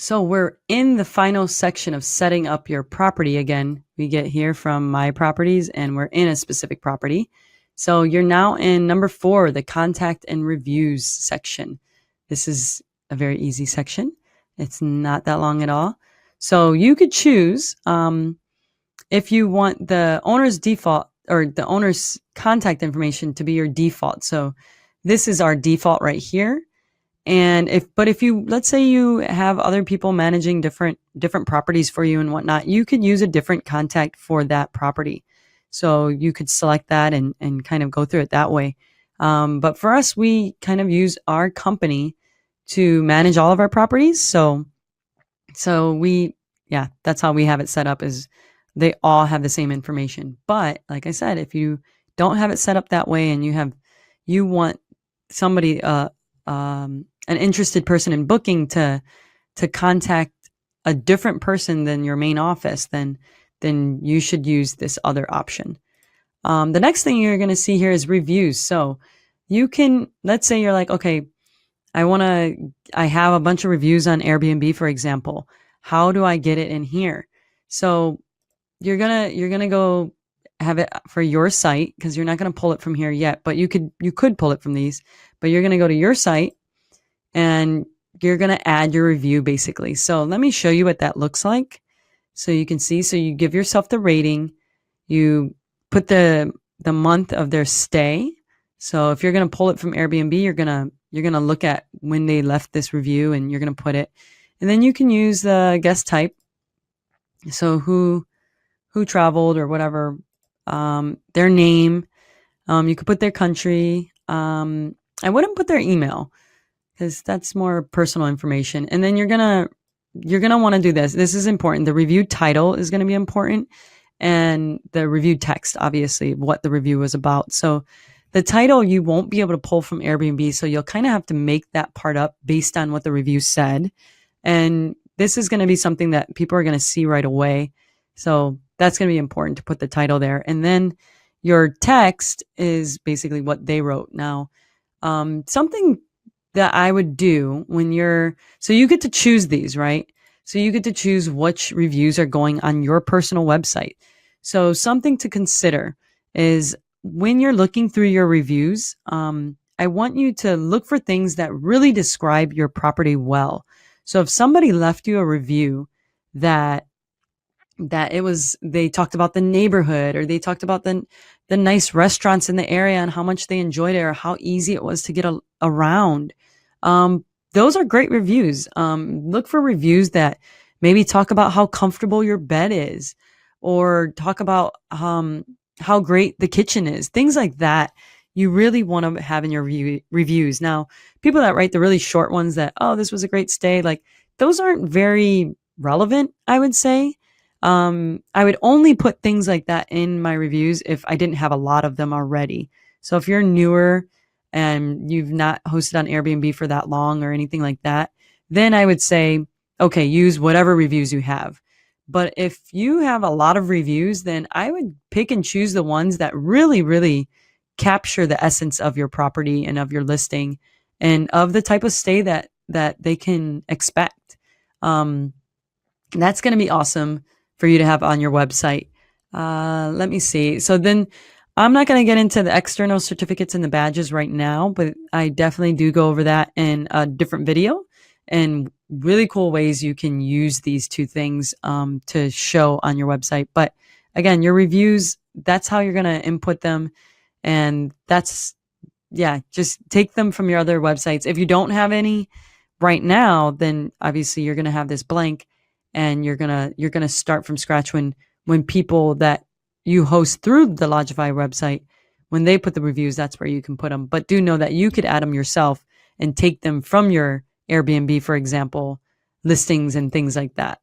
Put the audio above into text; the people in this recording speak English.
So we're in the final section of setting up your property. Again, we get here from My Properties and we're in a specific property. So you're now in number 4, the contact and reviews section. This is a very easy section. It's not that long at all. So you could choose if you want the owner's default or the owner's contact information to be your default. So this is our default right here. And if you, let's say you have other people managing different properties for you and whatnot, you could use a different contact for that property. So you could select that and kind of go through it that way. But for us, we kind of use our company to manage all of our properties. So that's how we have it set up, is they all have the same information. But like I said, if you don't have it set up that way and you want somebody, an interested person in booking to contact a different person than your main office, then you should use this other option. The next thing you're going to see here is reviews. So you can, let's say you're like, okay, I have a bunch of reviews on Airbnb, for example. How do I get it in here? So you're going to go have it for your site, because you're not going to pull it from here yet, but you could pull it from these, but you're going to go to your site and you're going to add your review basically. So let me show you what that looks like. So you can see, so you give yourself the rating, you put the month of their stay. So if you're going to pull it from Airbnb, you're going to look at when they left this review and you're going to put it. And then you can use the guest type. So who traveled or whatever, their name, you could put their country. I wouldn't put their email, because that's more personal information. And then you're gonna want to do this. This is important. The review title is going to be important, and the review text, obviously, what the review was about. So the title you won't be able to pull from Airbnb, so you'll kind of have to make that part up based on what the review said. And this is going to be something that people are going to see right away. So that's going to be important to put the title there. And then your text is basically what they wrote. Now, something that I would do so you get to choose these, right? So you get to choose which reviews are going on your personal website. So something to consider is when you're looking through your reviews, I want you to look for things that really describe your property well. So if somebody left you a review that they talked about the neighborhood, or they talked about the nice restaurants in the area and how much they enjoyed it, or how easy it was to get around. Those are great reviews. Look for reviews that maybe talk about how comfortable your bed is, or talk about how great the kitchen is. Things like that you really want to have in your reviews. Now, people that write the really short ones that, oh, this was a great stay, like those aren't very relevant, I would say. I would only put things like that in my reviews if I didn't have a lot of them already. So if you're newer and you've not hosted on Airbnb for that long or anything like that, then I would say, okay, use whatever reviews you have. But if you have a lot of reviews, then I would pick and choose the ones that really, really capture the essence of your property and of your listing and of the type of stay that they can expect. That's going to be awesome for you to have on your website. Let me see. So then I'm not going to get into the external certificates and the badges right now, but I definitely do go over that in a different video, and really cool ways you can use these two things to show on your website. But again, your reviews, that's how you're going to input them. And just take them from your other websites. If you don't have any right now, then obviously you're going to have this blank, and you're going to start from scratch when people that you host through the Lodgify website, when they put the reviews, that's where you can put them. But do know that you could add them yourself and take them from your Airbnb, for example, listings and things like that.